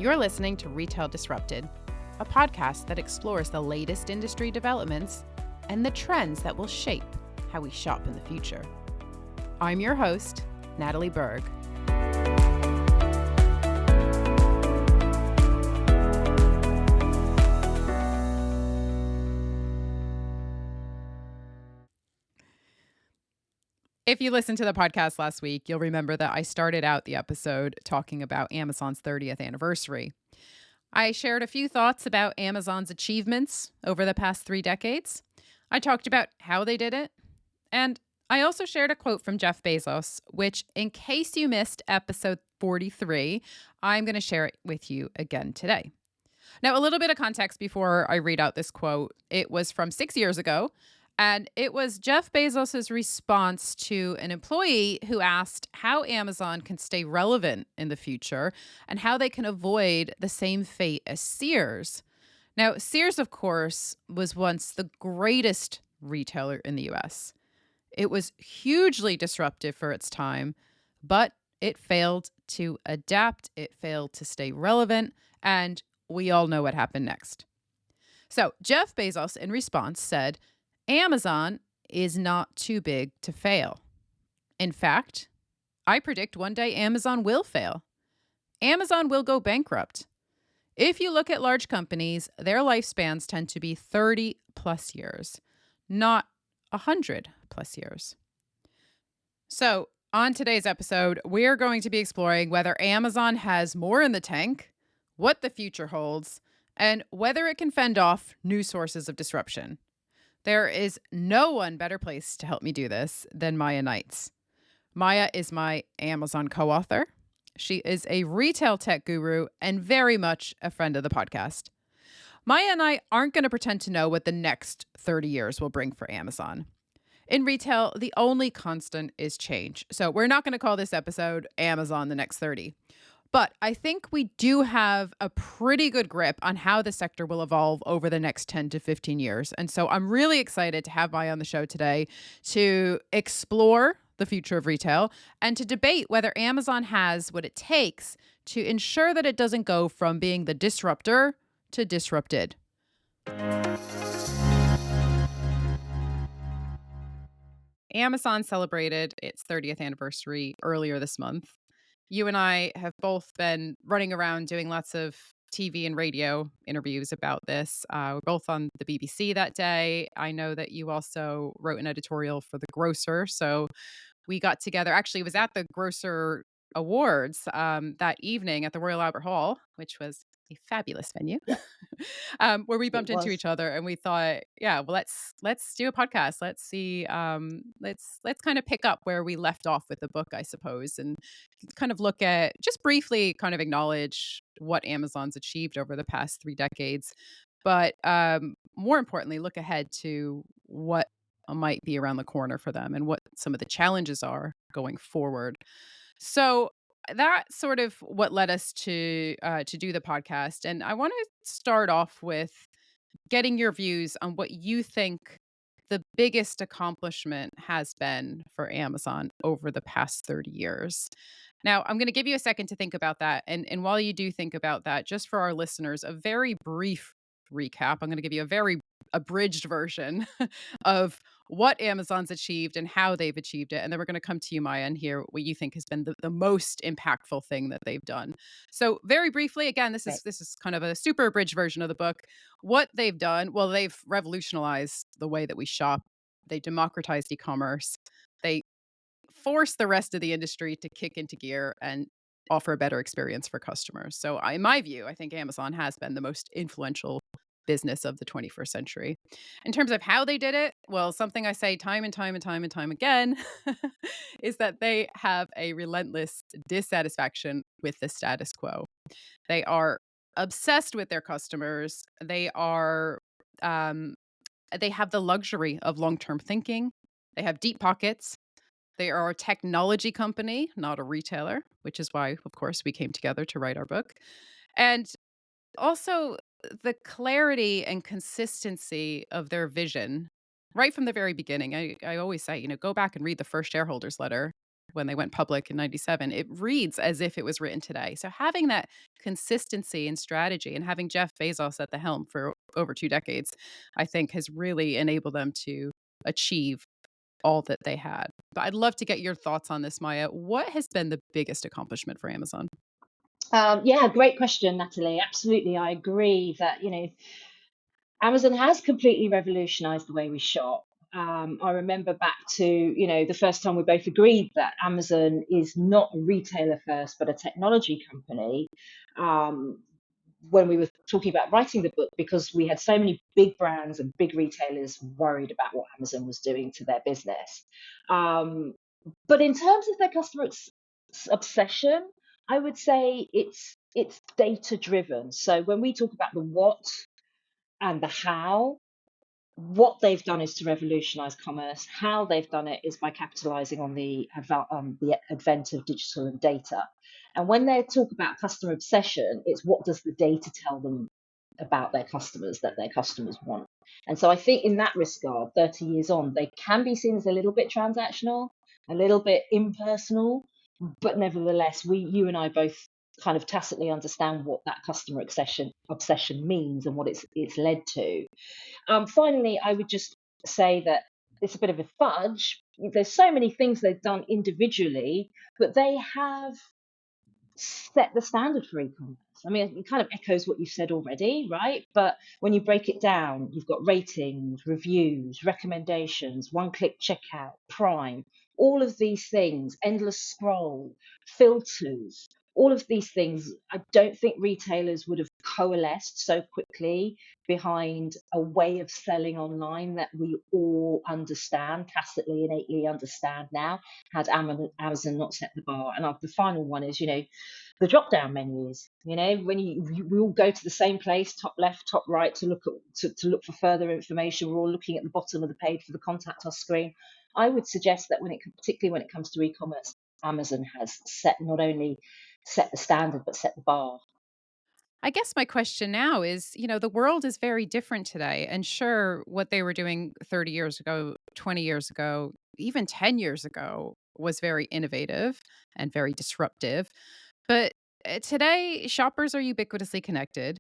You're listening to Retail Disrupted, a podcast that explores the latest industry developments and the trends that will shape how we shop in the future. I'm your host, Natalie Berg. If you listened to the podcast last week, you'll remember that I started out the episode talking about Amazon's 30th anniversary. I shared a few thoughts about Amazon's achievements over the past 3 decades. I talked about how they did it. And I also shared a quote from Jeff Bezos, which, in case you missed episode 43, I'm going to share it with you again today. Now, a little bit of context before I read out this quote. It was from 6 years ago, and it was Jeff Bezos' response to an employee who asked how Amazon can stay relevant in the future and how they can avoid the same fate as Sears. Now, Sears, of course, was once the greatest retailer in the US. It was hugely disruptive for its time, but it failed to adapt, it failed to stay relevant, and we all know what happened next. So Jeff Bezos, in response, said, Amazon is not too big to fail. In fact, I predict one day Amazon will fail. Amazon will go bankrupt. If you look at large companies, their lifespans tend to be 30 plus years, not 100 plus years. So on today's episode, we're going to be exploring whether Amazon has more in the tank, what the future holds, and whether it can fend off new sources of disruption. There is no one better placed to help me do this than Maya Knights. Maya is my Amazon co-author. She is a retail tech guru and very much a friend of the podcast. Maya and I aren't going to pretend to know what the next 30 years will bring for Amazon. In retail, the only constant is change. So we're not going to call this episode Amazon the next 30. But I think we do have a pretty good grip on how the sector will evolve over the next 10 to 15 years. And so I'm really excited to have Maya on the show today to explore the future of retail and to debate whether Amazon has what it takes to ensure that it doesn't go from being the disruptor to disrupted. Amazon celebrated its 30th anniversary earlier this month. You and I have both been running around doing lots of TV and radio interviews about this. We're both on the BBC that day. I know that you also wrote an editorial for The Grocer. So we got together. Actually, it was at the Grocer Awards that evening at the Royal Albert Hall, which was a fabulous venue, where we bumped It into was. each other and we thought, yeah, well, let's do a podcast. Let's see, let's kind of pick up where we left off with the book, I suppose, and kind of look at just briefly, kind of acknowledge what Amazon's achieved over the past 3 decades, but more importantly, look ahead to what might be around the corner for them and what some of the challenges are going forward. So that's sort of what led us to do the podcast. And I want to start off with getting your views on what you think the biggest accomplishment has been for Amazon over the past 30 years. Now, I'm going to give you a second to think about that. And while you do think about that, just for our listeners, a very brief recap. I'm going to give you a very abridged version of what Amazon's achieved and how they've achieved it. And then we're going to come to you, Maya, and hear what you think has been the most impactful thing that they've done. So very briefly, again, this Right. is kind of a super abridged version of the book. What they've done, well, they've revolutionized the way that we shop. They democratized e-commerce. They forced the rest of the industry to kick into gear and offer a better experience for customers. So in my view, I think Amazon has been the most influential business of the 21st century. In terms of how they did it, well, something I say time and time and time and time again is that they have a relentless dissatisfaction with the status quo. They are obsessed with their customers. Um, they have the luxury of long-term thinking. They have deep pockets. They are a technology company, not a retailer, which is why, of course, we came together to write our book. And also the clarity and consistency of their vision right from the very beginning. I always say, go back and read the first shareholders letter. when they went public in 97, it reads as if it was written today. So having that consistency and strategy and having Jeff Bezos at the helm for over 2 decades, I think has really enabled them to achieve all that they had. But I'd love to get your thoughts on this, Maya. What has been the biggest accomplishment for Amazon? Yeah, great question, Natalie. Absolutely, I agree that Amazon has completely revolutionized the way we shop. I remember back to the first time we both agreed that Amazon is not a retailer first, but a technology company. Um, when we were talking about writing the book, because we had so many big brands and big retailers worried about what Amazon was doing to their business. Um, but in terms of their customer obsession, I would say it's data driven. So when we talk about the what and the how, what they've done is to revolutionize commerce. How they've done it is by capitalizing on the advent of digital and data. And when they talk about customer obsession, it's what does the data tell them about their customers that their customers want. And so I think in that regard, 30 years on, they can be seen as a little bit transactional, a little bit impersonal, but nevertheless, you and I both kind of tacitly understand what that customer obsession means and what it's led to. Finally, I would just say that it's a bit of a fudge. There's so many things they've done individually, but they have set the standard for e-commerce. I mean, it kind of echoes what you've said already, right? But when you break it down, you've got ratings, reviews, recommendations, one-click checkout, Prime, all of these things, endless scroll, filters, all of these things. I don't think retailers would have coalesced so quickly behind a way of selling online that we all understand, tacitly, innately understand now, had Amazon not set the bar. And the final one is, the drop down menus. When we all go to the same place, top left, top right, to look for further information. We're all looking at the bottom of the page for the contact us screen. I would suggest that particularly when it comes to e-commerce, Amazon has not only set the standard but set the bar. I guess my question now is, the world is very different today. And sure, what they were doing 30 years ago, 20 years ago, even 10 years ago was very innovative and very disruptive. But today, shoppers are ubiquitously connected.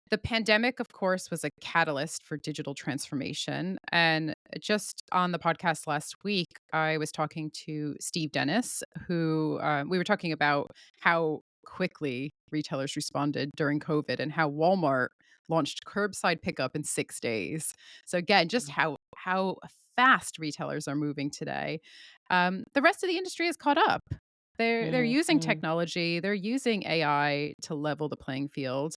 The pandemic, of course, was a catalyst for digital transformation. And just on the podcast last week, I was talking to Steve Dennis, who we were talking about how quickly retailers responded during COVID and how Walmart launched curbside pickup in 6 days. So again, just how fast retailers are moving today. The rest of the industry has caught up. They're using Mm-hmm. technology, they're using AI to level the playing field,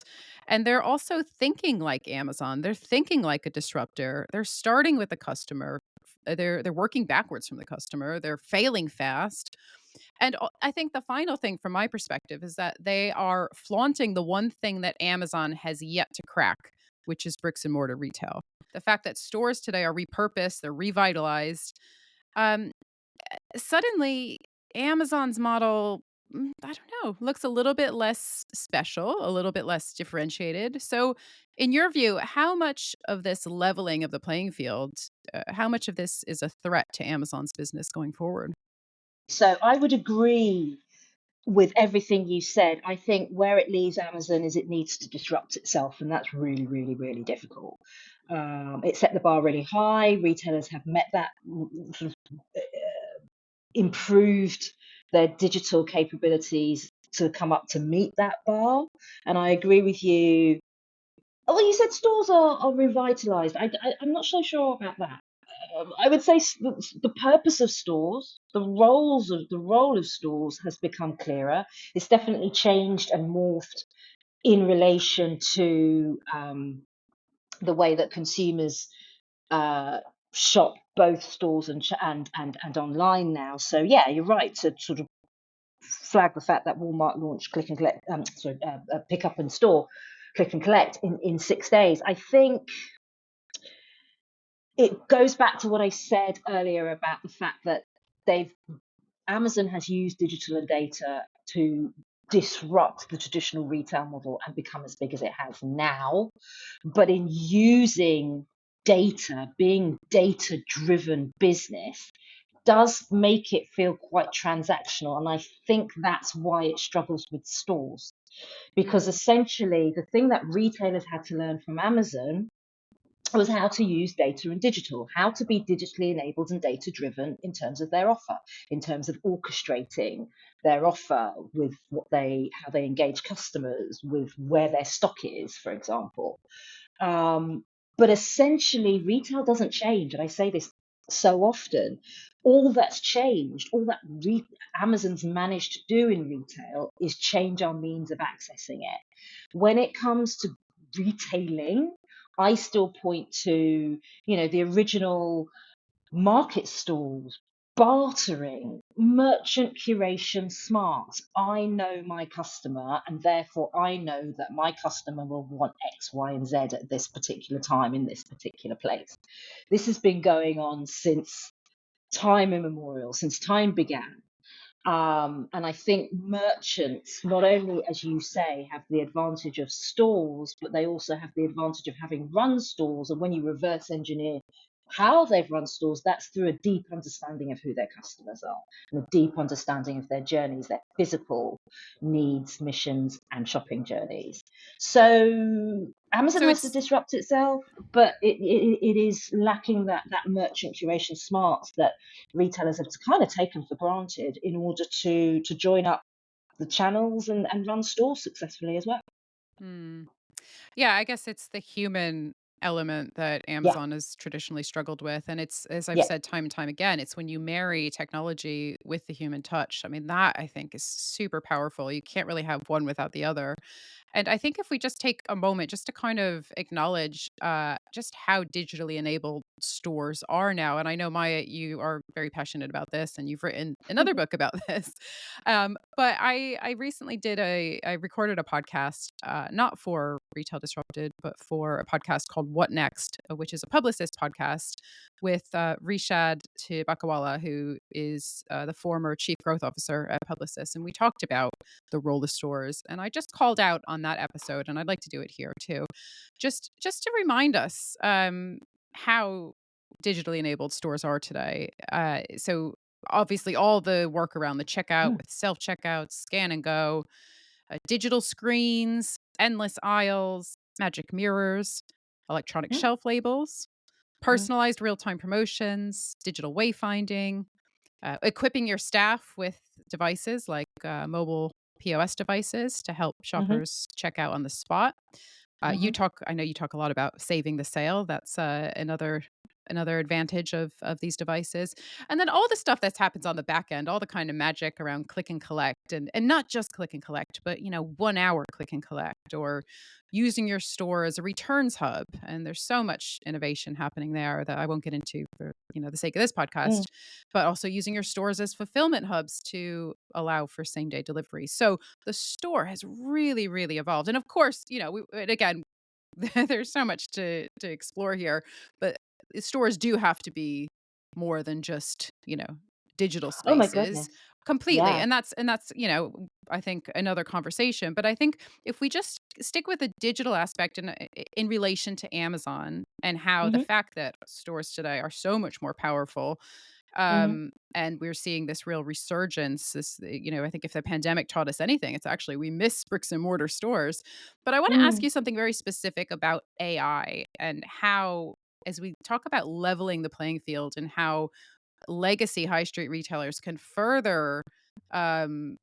and they're also thinking like Amazon. They're thinking like a disruptor. They're starting with the customer. They're working backwards from the customer. They're failing fast. And I think the final thing from my perspective is that they are flaunting the one thing that Amazon has yet to crack, which is bricks and mortar retail. The fact that stores today are repurposed, they're revitalized. Um, Suddenly Amazon's model, I don't know, looks a little bit less special, a little bit less differentiated. So, in your view, how much of this leveling of the playing field, how much of this is a threat to Amazon's business going forward? So I would agree with everything you said. I think where it leaves Amazon is it needs to disrupt itself, and that's really, really, really difficult. It set the bar really high. Retailers have met that, sort of improved their digital capabilities to come up to meet that bar. And I agree with you. Oh, you said stores are revitalized. I'm not so sure about that. I would say the purpose of stores, the role of stores has become clearer. It's definitely changed and morphed in relation to the way that consumers uh, shop both stores and online now. So yeah, you're right to sort of flag the fact that Walmart launched click and collect, pick up and store, click and collect in 6 days. I think it goes back to what I said earlier about the fact that they've Amazon has used digital and data to disrupt the traditional retail model and become as big as it has now. But in using data, being data driven business, does make it feel quite transactional. And I think that's why it struggles with stores. Because essentially, the thing that retailers had to learn from Amazon was how to use data and digital, how to be digitally enabled and data driven in terms of their offer, in terms of orchestrating their offer with how they engage customers, with where their stock is, for example. Um, but essentially, retail doesn't change. And I say this so often. All that's changed, all that Amazon's managed to do in retail is change our means of accessing it. When it comes to retailing, I still point to, the original market stalls, bartering, merchant curation smarts. I know my customer, and therefore I know that my customer will want X, Y, and Z at this particular time in this particular place. This has been going on since time immemorial, since time began. And I think merchants, not only, as you say, have the advantage of stores, but they also have the advantage of having run stores. And when you reverse engineer how they've run stores, that's through a deep understanding of who their customers are and a deep understanding of their journeys, their physical needs, missions, and shopping journeys. So Amazon So has to it's disrupt itself, but it is lacking that merchant curation smarts that retailers have kind of taken for granted in order to join up the channels and run stores successfully as well. hmm. Yeah, I guess it's the human element that Yeah, Amazon has traditionally struggled with. And it's, as I've yeah. said time and time again, it's when you marry technology with the human touch. I mean, that I think is super powerful. You can't really have one without the other. And I think if we just take a moment just to kind of acknowledge just how digitally enabled stores are now. And I know, Maya, you are very passionate about this and you've written another book about this. But I recently I recorded a podcast, not for Retail Disrupted, but for a podcast called What Next, which is a publicist podcast with Rishad Tibakawala, who is the former chief growth officer at Publicis. And we talked about the role of stores. And I just called out on that episode, and I'd like to do it here too, just to remind us how digitally enabled stores are today. So obviously, all the work around the checkout Mm, with self checkouts, scan and go, digital screens, endless aisles, magic mirrors, electronic mm, shelf labels, mm, personalized real time promotions, digital wayfinding, equipping your staff with devices like mobile POS devices to help mhm, shoppers check out on the spot. mhm, I know you talk a lot about saving the sale. That's another advantage of these devices. And then all the stuff that happens on the back end, all the kind of magic around click and collect, and not just click and collect, but 1 hour click and collect, or using your store as a returns hub. And there's so much innovation happening there that I won't get into for the sake of this podcast, mm, but also using your stores as fulfillment hubs to allow for same day delivery. So the store has really, really evolved. And of course, and again, there's so much to explore here, but stores do have to be more than just, digital Oh my spaces goodness. completely. Yeah. And that's, I think another conversation. But I think if we just stick with the digital aspect in relation to Amazon and how the Mhm, fact that stores today are so much more powerful, mhm, and we're seeing this real resurgence. I think if the pandemic taught us anything, it's actually we miss bricks and mortar stores. But I want to ask mm. you something very specific about AI and how, as we talk about leveling the playing field and how legacy high street retailers can further um,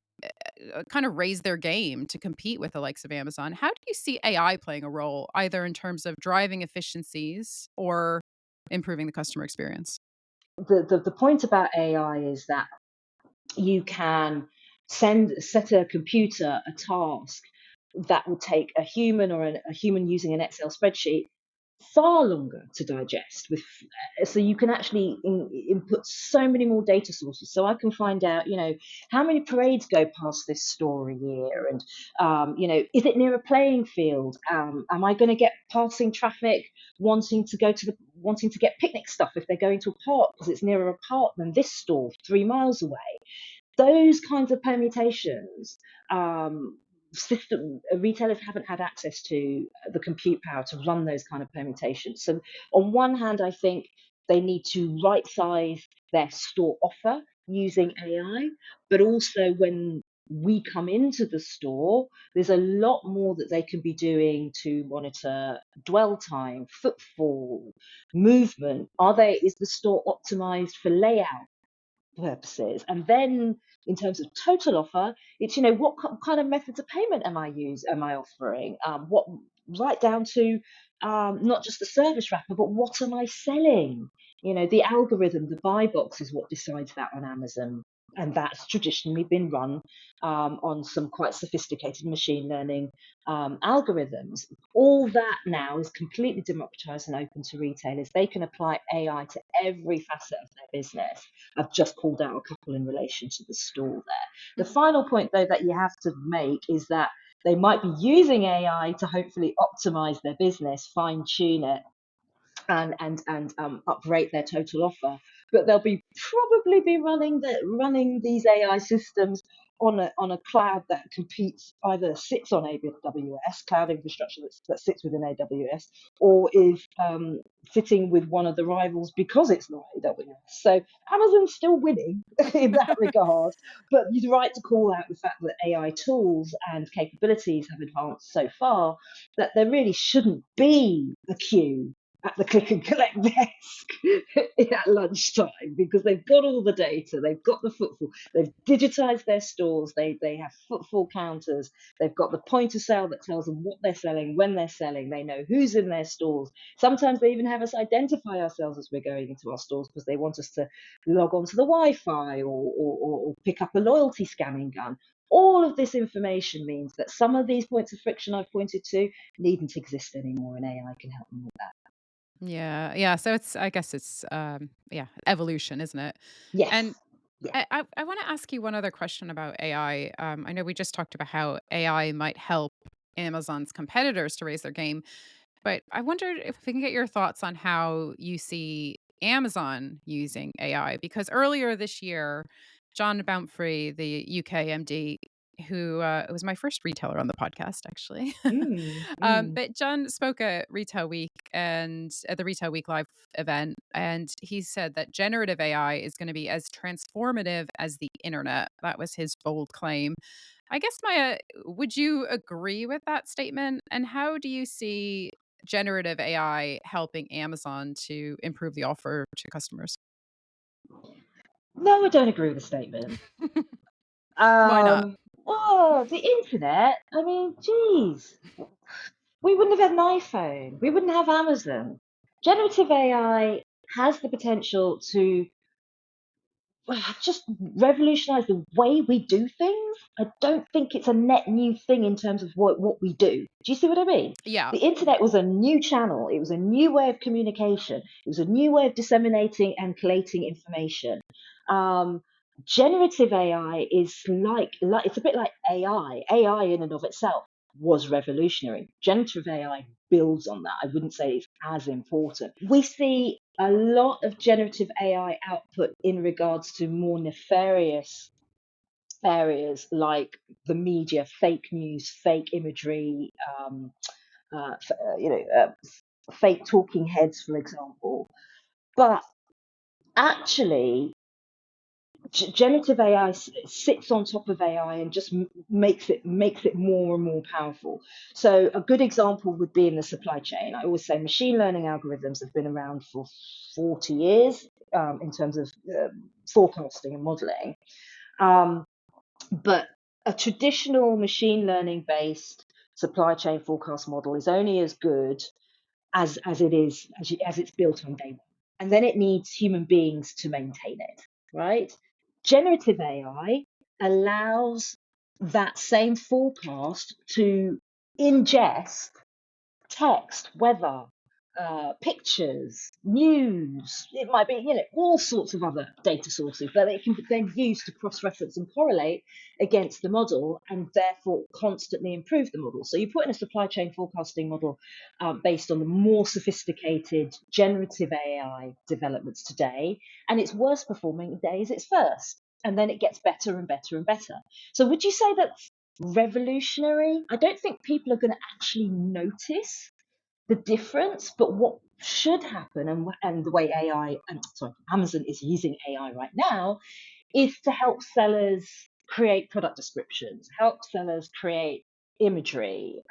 kind of raise their game to compete with the likes of Amazon. How do you see AI playing a role, either in terms of driving efficiencies or improving the customer experience? The point about AI is that you can set a computer a task that will take a human or a human using an Excel spreadsheet far longer to digest so you can actually input so many more data sources. So I can find out, how many parades go past this store a year, and is it near a playing field? Am I going to get passing traffic wanting to get picnic stuff if they're going to a park because it's nearer a park than this store 3 miles away? Those kinds of permutations, retailers haven't had access to the compute power to run those kind of permutations. So on one hand, I think They need to right size their store offer using AI, but also when we come into the store, there's a lot more that they can be doing to monitor dwell time, footfall, movement. Is the store optimized for layout purposes? And then in terms of total offer, it's, what kind of methods of payment am I offering? What Right down to not just the service wrapper, but what am I selling? The algorithm, the buy box is what decides that on Amazon. And that's traditionally been run on some quite sophisticated machine learning algorithms. All that now is completely democratized and open to retailers. They can apply AI to every facet of their business. I've just called out a couple in relation to the store there. The final point, though, that you have to make is that they might be using AI to hopefully optimize their business, fine tune it, and uprate their total offer. But they'll probably be running these AI systems on a cloud that either sits on AWS, cloud infrastructure that sits within AWS, or is sitting with one of the rivals because it's not AWS. So Amazon's still winning in that regard. But you're right to call out the fact that AI tools and capabilities have advanced so far that there really shouldn't be a queue at the click and collect desk at lunchtime, because they've got all the data, they've got the footfall, they've digitized their stores, they have footfall counters, they've got the point of sale that tells them what they're selling, when they're selling, they know who's in their stores. Sometimes they even have us identify ourselves as we're going into our stores because they want us to log on to the Wi-Fi or pick up a loyalty scanning gun. All of this information means that some of these points of friction I've pointed to needn't exist anymore, and AI can help them with that. Yeah, yeah. So I guess it's yeah, evolution, isn't it? And Yes. Yeah. I want to ask you one other question about AI. I know we just talked about how AI might help Amazon's competitors to raise their game, but I wondered if we can get your thoughts on how you see Amazon using AI. Because earlier this year, John Bountfree, the UK MD, who was my first retailer on the podcast, actually. Mm, mm. But John spoke at Retail Week and at the Retail Week Live event, and he said that generative AI is going to be as transformative as the internet. That was his bold claim. I guess would you agree with that statement? And how do you see generative AI helping Amazon to improve the offer to customers? No, I don't agree with the statement. Why not? The internet. I mean, geez, we wouldn't have had an iPhone. We wouldn't have Amazon. Generative AI has the potential to just revolutionize the way we do things. I don't think it's a net new thing in terms of what we do. Do you see what I mean? Yeah. The internet was a new channel, it was a new way of communication, it was a new way of disseminating and collating information. Um, Generative AI is like it's a bit like AI. AI in and of itself was revolutionary. Generative AI builds on that. I wouldn't say it's as important. We see a lot of generative AI output in regards to more nefarious areas like the media, fake news, fake imagery, fake talking heads, for example. But actually, generative AI sits on top of AI and just makes it more and more powerful. So a good example would be in the supply chain. I always say machine learning algorithms have been around for 40 years in terms of forecasting and modeling. Um, but a traditional machine learning based supply chain forecast model is only as good as it's built on day one, and then it needs human beings to maintain it, right? Generative AI allows that same forecast to ingest text, weather, pictures, news. It might be, all sorts of other data sources that it can then use to cross-reference and correlate against the model, and therefore constantly improve the model. So you put in a supply chain forecasting model based on the more sophisticated generative AI developments today, and its worst performing days its first, and then it gets better and better and better. So would you say that's revolutionary? I don't think people are going to actually notice the difference, but what should happen, and the way Amazon is using AI right now, is to help sellers create product descriptions, help sellers create imagery,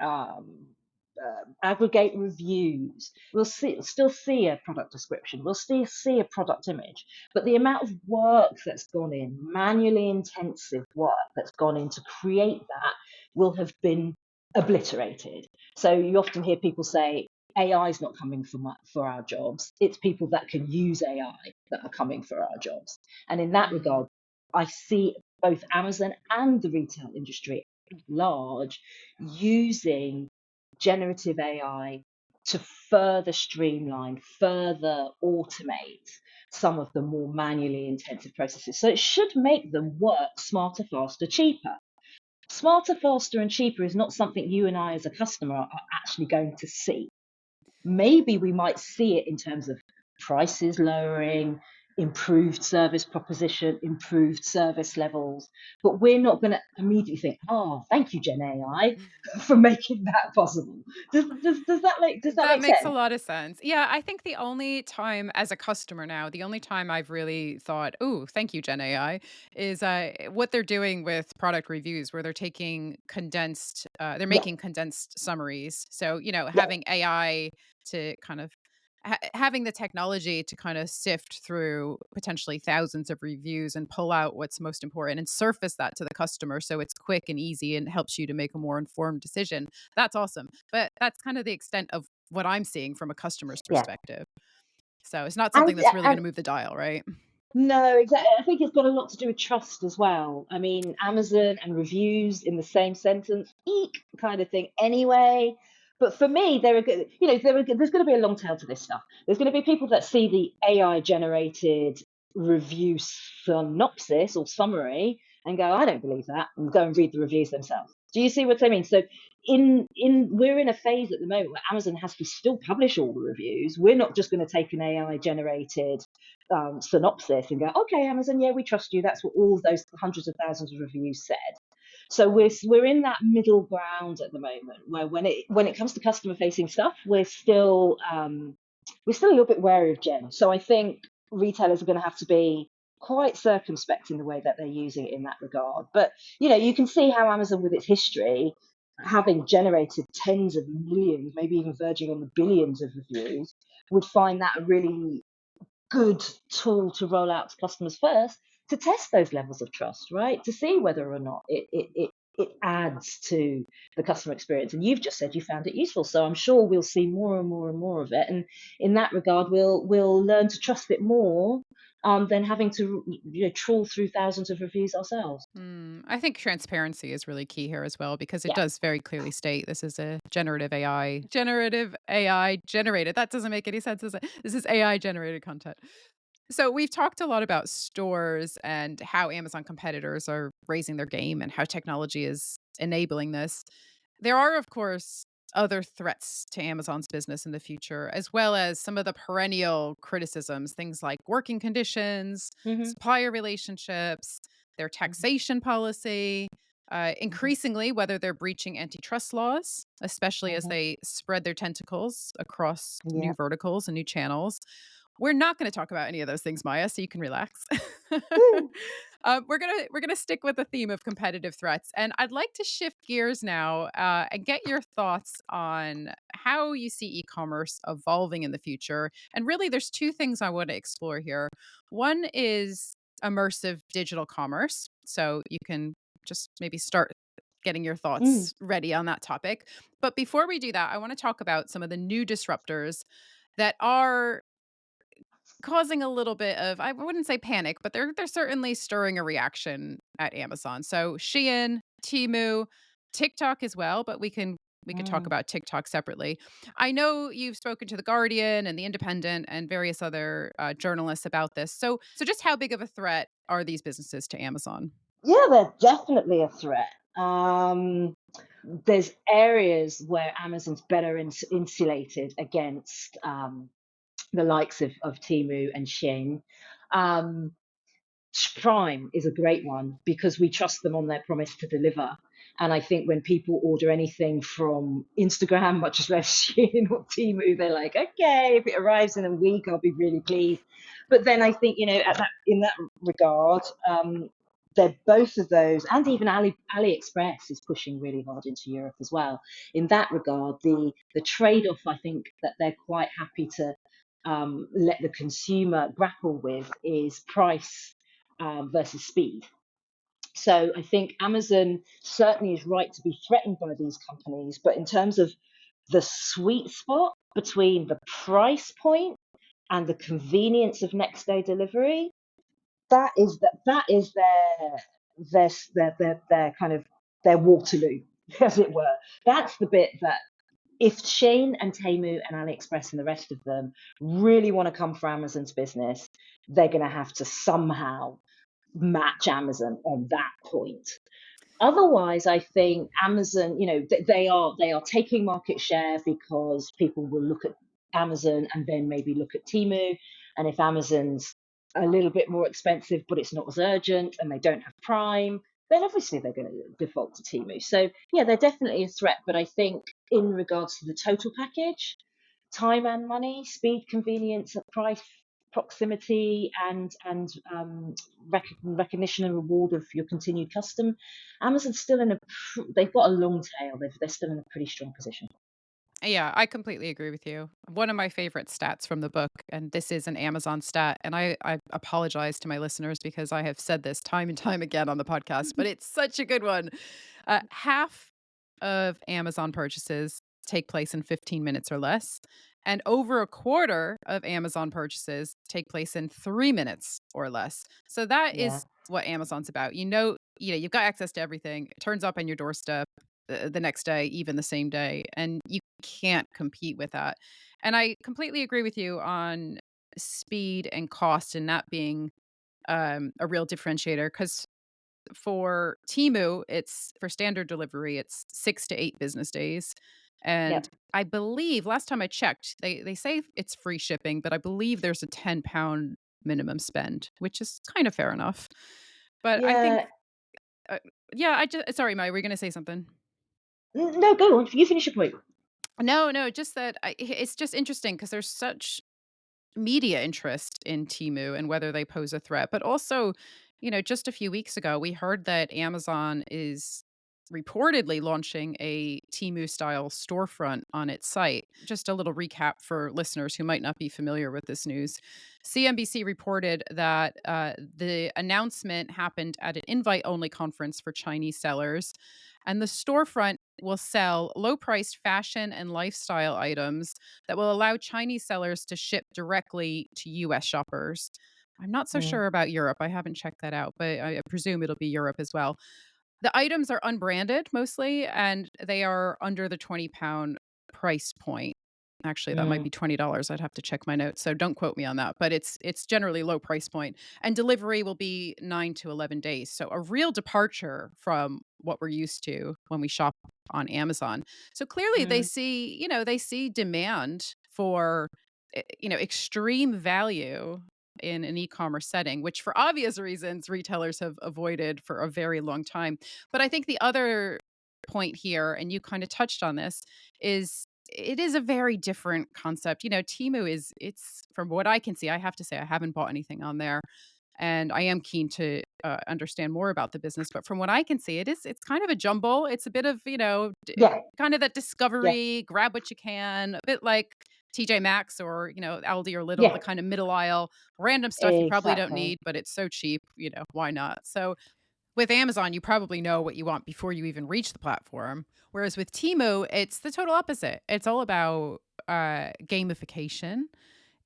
aggregate reviews. Still see a product description, we'll still see a product image, but the amount of work that's gone in, manually intensive work that's gone in to create that, will have been obliterated. So you often hear people say, AI is not coming for our jobs. It's people that can use AI that are coming for our jobs. And in that Mm. regard, I see both Amazon and the retail industry at large using generative AI to further streamline, further automate some of the more manually intensive processes. So it should make them work smarter, faster, cheaper. Smarter, faster, and cheaper is not something you and I as a customer are actually going to see. Maybe we might see it in terms of prices lowering, improved service proposition, improved service levels, but we're not going to immediately think, "Oh, thank you, Gen AI, for making that possible." Does that That make makes a sense? lot of sense. Yeah, I think the only time as a customer now, the only time I've really thought, "Ooh, thank you, Gen AI," is what they're doing with product reviews, where they're taking condensed, they're Yeah, making condensed summaries. So, yeah, having AI to kind of having the technology to kind of sift through potentially thousands of reviews and pull out what's most important and surface that to the customer so it's quick and easy and helps you to make a more informed decision. That's awesome. But that's kind of the extent of what I'm seeing from a customer's yeah. perspective. So it's not something And that's really and gonna move the dial, right? No, exactly. I think it's got a lot to do with trust as well. I mean, Amazon and reviews in the same sentence, eek, kind of thing. Anyway, but for me, there's going to be a long tail to this stuff. There's going to be people that see the AI generated review synopsis or summary and go, "I don't believe that," and go and read the reviews themselves. Do you see what I mean? So in we're in a phase at the moment where Amazon has to still publish all the reviews. We're not just going to take an AI generated synopsis and go, "Okay, Amazon, yeah, we trust you." That's what all of those hundreds of thousands of reviews said. So we're in that middle ground at the moment where when it comes to customer facing stuff, we're still a little bit wary of Gen. So I think retailers are going to have to be quite circumspect in the way that they're using it in that regard. But you can see how Amazon, with its history, having generated tens of millions, maybe even verging on the billions of reviews, would find that a really good tool to roll out to customers first, to test those levels of trust, right? To see whether or not it adds to the customer experience. And you've just said you found it useful, so I'm sure we'll see more and more and more of it. And in that regard, we'll learn to trust it more, than having to trawl through thousands of reviews ourselves. I think transparency is really key here as well because it Yeah. does very clearly state this is a generative AI generated. That doesn't make any sense, does it? This is AI generated content. So we've talked a lot about stores and how Amazon competitors are raising their game and how technology is enabling this. There are, of course, other threats to Amazon's business in the future, as well as some of the perennial criticisms, things like working conditions, Hmm. supplier relationships, their taxation policy, Hmm. increasingly whether they're breaching antitrust laws, especially as Hmm. they spread their tentacles across Yeah. new verticals and new channels. We're not gonna talk about any of those things, Maya, so you can relax. Woo. We're gonna stick with the theme of competitive threats, and I'd like to shift gears now, and get your thoughts on how you see e-commerce evolving in the future. And really, there's two things I want to explore here. One is immersive digital commerce, so you can just maybe start getting your Mm. thoughts ready on that topic. But before we do that, I want to talk about some of the new disruptors that are causing a little bit of, I wouldn't say panic, but they're certainly stirring a reaction at Amazon. So Shein, Temu, TikTok as well, but we could talk Mm. about TikTok separately. I know you've spoken to the Guardian and the Independent and various other journalists about this. So just how big of a threat are these businesses to Amazon? Yeah, they're definitely a threat. There's areas where Amazon's better insulated against, the likes of Temu and Shein. Um, Prime is a great one because we trust them on their promise to deliver. And I think when people order anything from Instagram, much as less Shein or Temu, they're like, okay, if it arrives in a week, I'll be really pleased. But then I think, in that regard, they're both of those, and even AliExpress is pushing really hard into Europe as well. In that regard, the trade-off I think that they're quite happy to let the consumer grapple with is price versus speed. So I think Amazon certainly is right to be threatened by these companies, but in terms of the sweet spot between the price point and the convenience of next day delivery, that is their kind of their Waterloo, as it were. That's the bit that if Shane and Temu and AliExpress and the rest of them really want to come for Amazon's business, they're going to have to somehow match Amazon on that point. Otherwise, I think Amazon, they are taking market share because people will look at Amazon and then maybe look at Temu. And if Amazon's a little bit more expensive, but it's not as urgent and they don't have Prime, then obviously they're going to default to Temu. So yeah, they're definitely a threat. But I think in regards to the total package, time and money, speed, convenience, price, proximity, and recognition and reward of your continued custom, Amazon's still they've got a long tail. They're still in a pretty strong position. Yeah, I completely agree with you. One of my favorite stats from the book, and this is an Amazon stat, and I apologize to my listeners because I have said this time and time again on the podcast, but it's such a good one. Half of Amazon purchases take place in 15 minutes or less, and over a quarter of Amazon purchases take place in 3 minutes or less. So that Yeah. is what Amazon's about. You've got access to everything. It turns up on your doorstep the next day, even the same day, and you can't compete with that. And I completely agree with you on speed and cost and that being a real differentiator because for Timu, it's for standard delivery, it's 6 to 8 business days. And Yep. I believe last time I checked, they say it's free shipping, but I believe there's a £10 minimum spend, which is kind of fair enough. But I think, Yeah. uh, yeah, I just sorry, Mai, were you going to say something? No, go on. You finish your point. No, no, just that it's just interesting because there's such media interest in Temu and whether they pose a threat. But also, just a few weeks ago, we heard that Amazon is reportedly launching a Temu style storefront on its site. Just a little recap for listeners who might not be familiar with this news. CNBC reported that the announcement happened at an invite only conference for Chinese sellers. And the storefront will sell low priced fashion and lifestyle items that will allow Chinese sellers to ship directly to US shoppers. I'm not so Mm, sure about Europe. I haven't checked that out, but I presume it'll be Europe as well. The items are unbranded mostly, and they are under the £20 price point. Actually, that might mm, be $20. I'd have to check my notes, so don't quote me on that, but it's generally low price point, and delivery will be 9 to 11 days. So a real departure from what we're used to when we shop on Amazon. So clearly mm, they see demand for extreme value in an e-commerce setting, which for obvious reasons retailers have avoided for a very long time. But I think the other point here, and you kind of touched on this, is it is a very different concept. Timu it's from what I can see, I have to say I haven't bought anything on there and I am keen to understand more about the business. But from what I can see, it's kind of a jumble. It's a bit of yeah. kind of that Yeah. discovery, grab what you can, a bit like TJ Maxx or Aldi or Lidl, the Yeah. kind of middle aisle, random stuff you probably don't Exactly. need, but it's so cheap. Why not? So with Amazon, you probably know what you want before you even reach the platform. Whereas with Temu, it's the total opposite. It's all about gamification.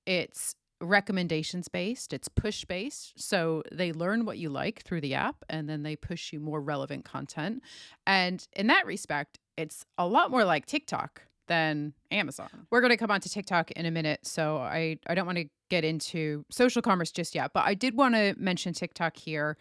It's recommendations based, it's push based. So they learn what you like through the app and then they push you more relevant content. And in that respect, it's a lot more like TikTok than Amazon. We're going to come on to TikTok in a minute, so I don't want to get into social commerce just yet, but I did want to mention TikTok here,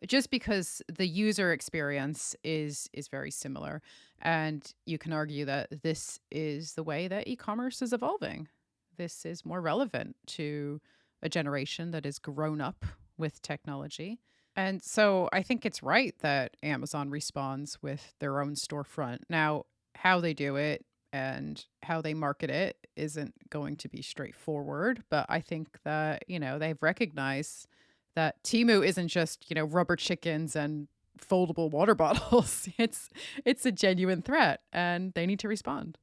just because the user experience is very similar, and you can argue that this is the way that e-commerce is evolving. This is more relevant to a generation that is grown up with technology. And so I think it's right that Amazon responds with their own storefront. Now, how they do it and how they market it isn't going to be straightforward, but I think that, they've recognized that Timu isn't just, rubber chickens and foldable water bottles. It's a genuine threat and they need to respond.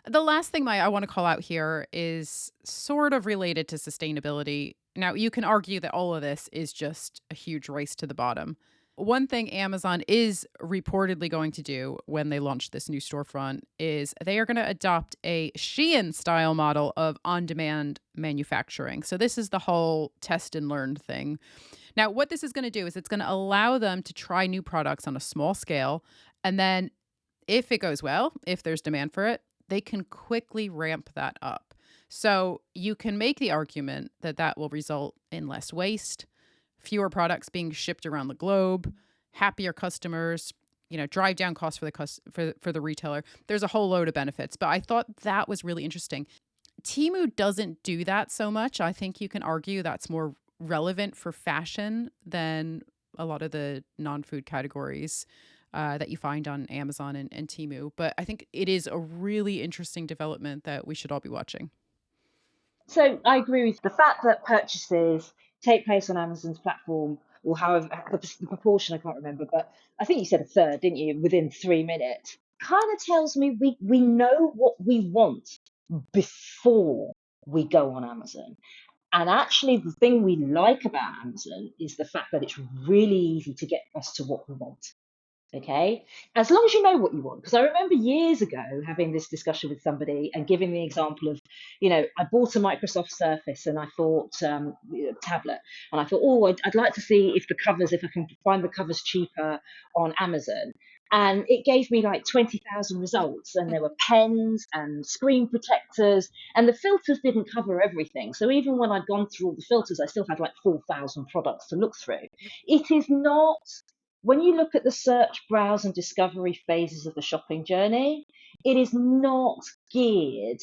The last thing I want to call out here is sort of related to sustainability. Now, you can argue that all of this is just a huge race to the bottom. One thing Amazon is reportedly going to do when they launch this new storefront is they are going to adopt a Shein style model of on demand manufacturing. So, this is the whole test and learn thing. Now, what this is going to do is it's going to allow them to try new products on a small scale. And then if it goes well, if there's demand for it, they can quickly ramp that up. So you can make the argument that that will result in less waste, fewer products being shipped around the globe, happier customers, drive down costs for for the retailer. There's a whole load of benefits, but I thought that was really interesting. Temu doesn't do that so much. I think you can argue that's more relevant for fashion than a lot of the non-food categories that you find on Amazon and Temu. But I think it is a really interesting development that we should all be watching. So I agree with the fact that purchases take place on Amazon's platform, or however the proportion I can't remember, but I think you said a third, didn't you? Within 3 minutes, kind of tells me we know what we want before we go on Amazon. And actually, the thing we like about Amazon is the fact that it's really easy to get us to what we want. Okay, as long as you know what you want. Because I remember years ago having this discussion with somebody and giving the example of, I bought a Microsoft Surface and I thought, tablet, and I thought, oh, I'd like to see if I can find the covers cheaper on Amazon. And it gave me like 20,000 results, and there were pens and screen protectors, and the filters didn't cover everything. So even when I'd gone through all the filters, I still had like 4,000 products to look through. It is not, when you look at the search, browse, and discovery phases of the shopping journey, it is not geared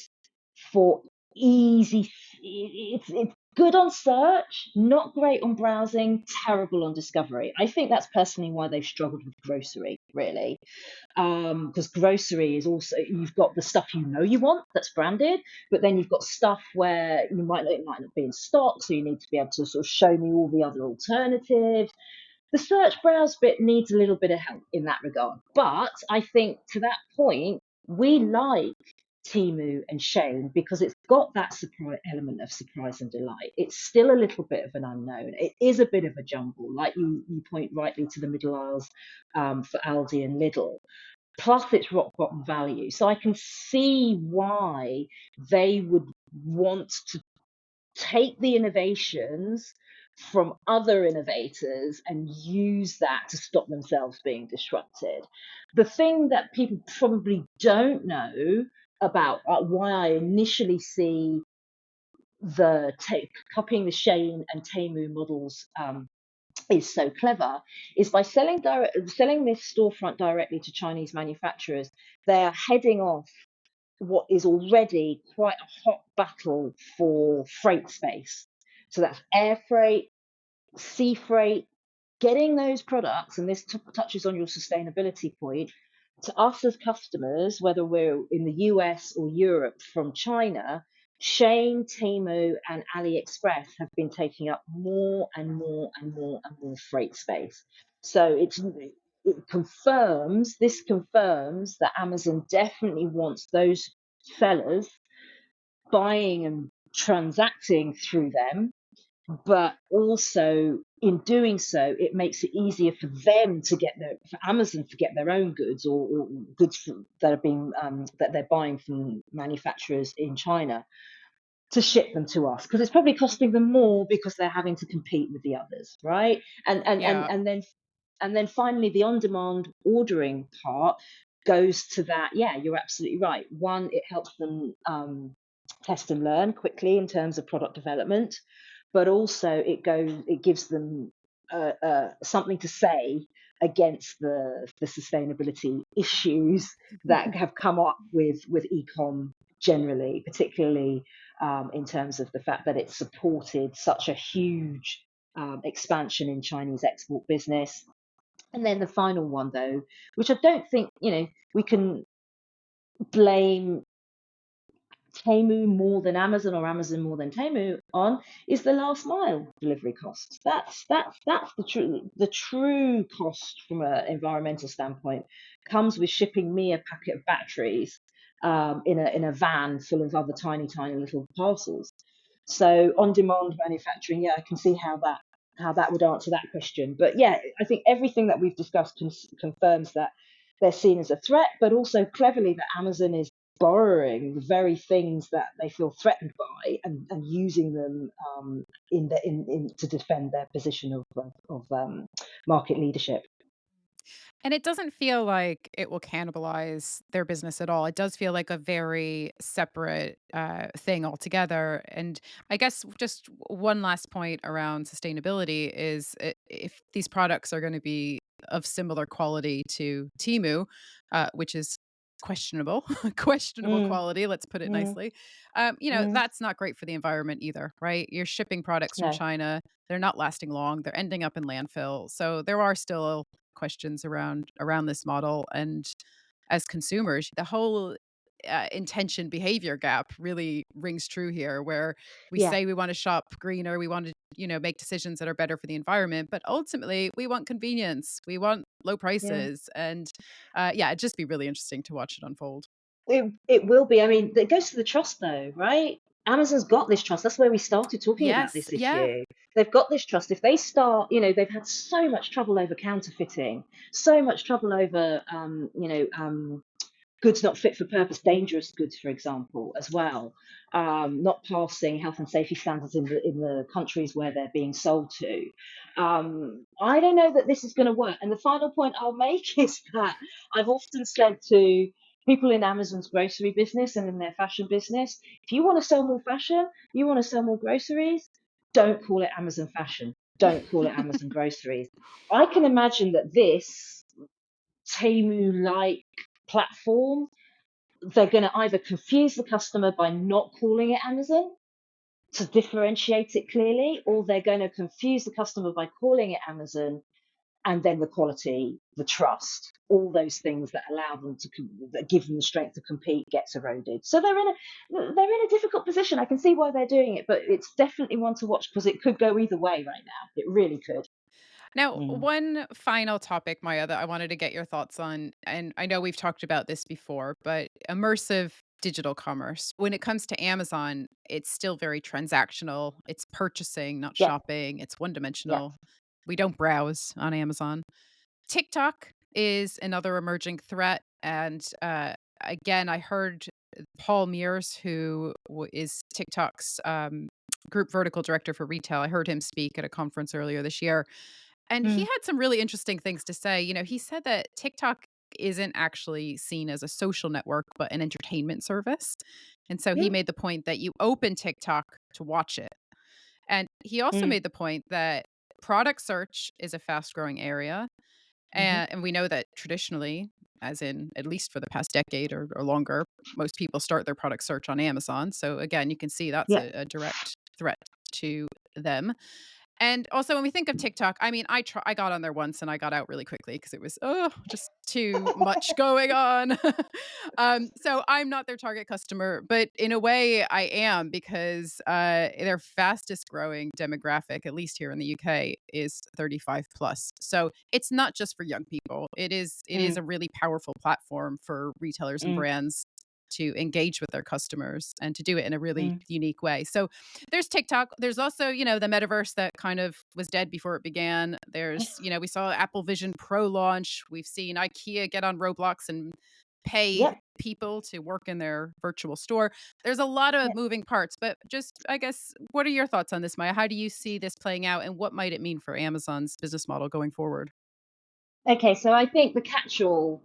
for easy. It's good on search, not great on browsing, terrible on discovery. I think that's personally why they've struggled with grocery, really. Because grocery is also, you've got the stuff you want that's branded, but then you've got stuff where it might not be in stock, so you need to be able to sort of show me all the other alternatives. The search browse bit needs a little bit of help in that regard. But I think to that point, we like Timu and Shane because it's got that element of surprise and delight. It's still a little bit of an unknown. It is a bit of a jumble, like you point rightly to the middle aisles for Aldi and Lidl. Plus, it's rock bottom value. So I can see why they would want to take the innovations from other innovators and use that to stop themselves being disrupted. The thing that people probably don't know about why I initially see copying the Shane and Temu models is so clever is by selling this storefront directly to Chinese manufacturers. They are heading off what is already quite a hot battle for freight space. So that's air freight, sea freight, getting those products, and this touches on your sustainability point, to us as customers, whether we're in the US or Europe from China. Shane, Temu, and AliExpress have been taking up more and more and more and more freight space. So this confirms that Amazon definitely wants those sellers buying and transacting through them, but also in doing so, it makes it easier for them for Amazon to get their own goods, or goods that are being that they're buying from manufacturers in China, to ship them to us, because it's probably costing them more because they're having to compete with the others, right? And and and Yeah. and then and then finally, the on-demand ordering part goes to that. Yeah, you're absolutely right. One, it helps them test and learn quickly in terms of product development, but also it gives them something to say against the sustainability issues that have come up with ecom generally, particularly in terms of the fact that it's supported such a huge expansion in Chinese export business. And then the final one, though, which I don't think, we can blame Temu more than Amazon or Amazon more than Temu on, is the last mile delivery costs. That's the true cost from an environmental standpoint comes with shipping me a packet of batteries in a van full of other tiny little parcels. So on demand manufacturing, yeah, I can see how that would answer that question. But yeah, I think everything that we've discussed confirms that they're seen as a threat, but also cleverly that Amazon is borrowing the very things that they feel threatened by and using them in to defend their position of market leadership. And it doesn't feel like it will cannibalize their business at all. It does feel like a very separate thing altogether. And I guess just one last point around sustainability is if these products are going to be of similar quality to Timu, which is questionable, questionable Mm, quality, let's put it mm, nicely. mm, That's not great for the environment either, right? You're shipping products from no. China. They're not lasting long. They're ending up in landfill. So there are still questions around this model. And as consumers, the whole intention behavior gap really rings true here, where we Yeah, say we want to shop greener, we want to make decisions that are better for the environment, but ultimately we want convenience, we want low yeah. prices, and yeah, it'd just be really interesting to watch it unfold. It will be. I mean, it goes to the trust, though, right? Amazon's got this trust. That's where we started talking about Yes, this yeah. issue. They've got this trust. If they start, they've had so much trouble over counterfeiting, so much trouble over, goods not fit for purpose, dangerous goods, for example, as well, not passing health and safety standards in the countries where they're being sold to. I don't know that this is going to work. And the final point I'll make is that I've often said to people in Amazon's grocery business and in their fashion business, if you want to sell more fashion, you want to sell more groceries, don't call it Amazon fashion. Don't call it Amazon groceries. I can imagine that this Temu like platform, they're going to either confuse the customer by not calling it Amazon to differentiate it clearly, or they're going to confuse the customer by calling it Amazon, and then the quality, the trust, all those things that allow them that give them the strength to compete gets eroded. So they're in a difficult position. I can see why they're doing it, but it's definitely one to watch because it could go either way right now. It really could. Now, Mm. one final topic, Maya, that I wanted to get your thoughts on, and I know we've talked about this before, but immersive digital commerce. When it comes to Amazon, it's still very transactional. It's purchasing, not Yep. shopping. It's one Yep. dimensional. We don't browse on Amazon. TikTok is another emerging threat. And again, I heard Paul Mears, who is TikTok's group vertical director for retail. I heard him speak at a conference earlier this year, and he Mm. had some really interesting things to say. He said that TikTok isn't actually seen as a social network, but an entertainment service. And so he Mm. made the point that you open TikTok to watch it. And he also Mm. made the point that product search is a fast growing area. Hmm. And we know that traditionally, as in at least for the past decade or longer, most people start their product search on Amazon. So again, you can see that's Yep. a direct threat to them. And also when we think of TikTok, I mean, I got on there once and I got out really quickly because it was, just too much going on. So I'm not their target customer, but in a way I am because, their fastest growing demographic, at least here in the UK, is 35 plus. So it's not just for young people. It is Mm. a really powerful platform for retailers and Mm. brands to engage with their customers and to do it in a really Mm. unique way. So there's TikTok. There's also, the metaverse that kind of was dead before it began. There's, we saw Apple Vision Pro launch. We've seen IKEA get on Roblox and pay Yep. people to work in their virtual store. There's a lot of Yep. moving parts, but just, I guess, what are your thoughts on this, Maya? How do you see this playing out and what might it mean for Amazon's business model going forward? Okay, so I think the catch-all,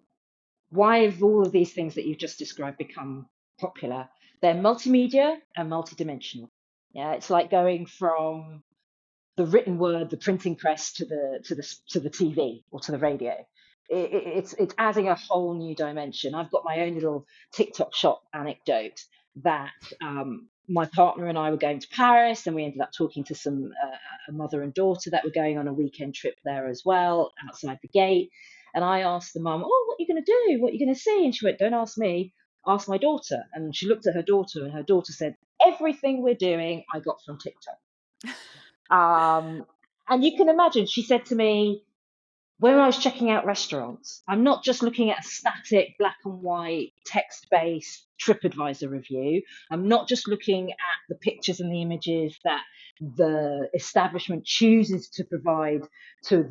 why have all of these things that you've just described become popular? They're multimedia and multidimensional. Yeah, it's like going from the written word, the printing press, to the TV or to the radio. It's adding a whole new dimension. I've got my own little TikTok shop anecdote that my partner and I were going to Paris, and we ended up talking to some a mother and daughter that were going on a weekend trip there as well, outside the gate. And I asked the mum, "Oh, what are you going to do? What are you going to see?" And she went, "Don't ask me, ask my daughter." And she looked at her daughter, and her daughter said, "Everything we're doing, I got from TikTok." Um, and you can imagine, she said to me, when I was checking out restaurants, I'm not just looking at a static black and white text based TripAdvisor review. I'm not just looking at the pictures and the images that the establishment chooses to provide to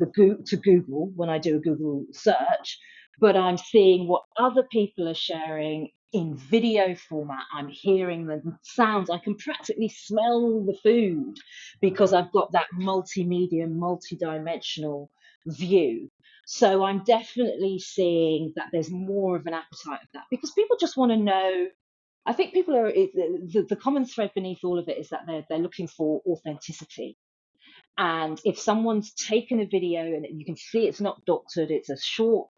Google when I do a Google search, but I'm seeing what other people are sharing in video format. I'm hearing the sounds. I can practically smell the food because I've got that multimedia, multi-dimensional view. So I'm definitely seeing that there's more of an appetite of that because people just want to know. I think people are the common thread beneath all of it is that they're looking for authenticity. And if someone's taken a video and you can see it's not doctored, it's a short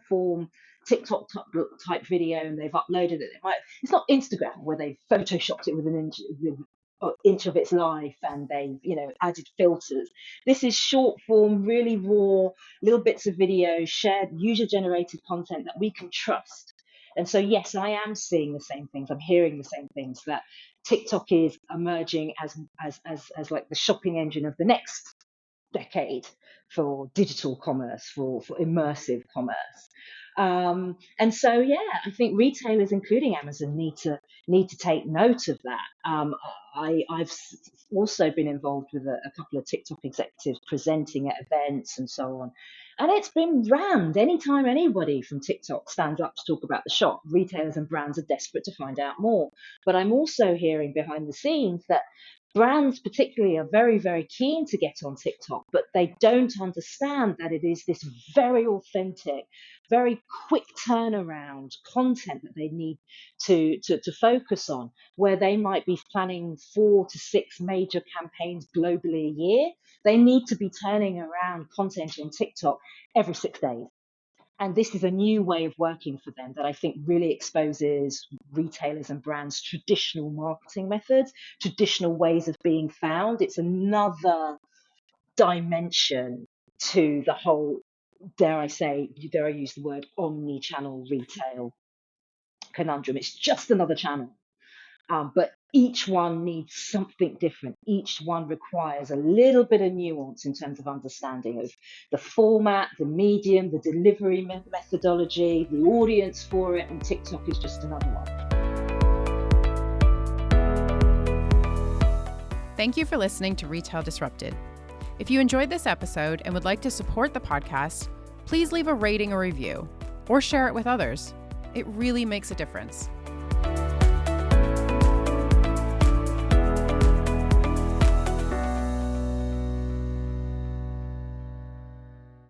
form TikTok type video, and they've uploaded it. It's not Instagram where they've photoshopped it with inch of its life and they've added filters. This is short form, really raw, little bits of video, shared user generated content that we can trust. And so yes, I am seeing the same things. I'm hearing the same things, that TikTok is emerging as like the shopping engine of the next decade for digital commerce, for immersive commerce. And so, yeah, I think retailers, including Amazon, need to take note of that. I've also been involved with a couple of TikTok executives presenting at events and so on. And it's been rammed. Anytime anybody from TikTok stands up to talk about the shop, retailers and brands are desperate to find out more. But I'm also hearing behind the scenes that brands particularly are very, very keen to get on TikTok, but they don't understand that it is this very authentic, very quick turnaround content that they need to focus on, where they might be planning 4 to 6 major campaigns globally a year. They need to be turning around content on TikTok every 6 days. And this is a new way of working for them that I think really exposes retailers and brands' traditional marketing methods, traditional ways of being found. It's another dimension to the whole, dare I use the word omni-channel retail conundrum. It's just another channel. But each one needs something different. Each one requires a little bit of nuance in terms of understanding of the format, the medium, the delivery methodology, the audience for it, and TikTok is just another one. Thank you for listening to Retail Disrupted. If you enjoyed this episode and would like to support the podcast, please leave a rating or review or share it with others. It really makes a difference.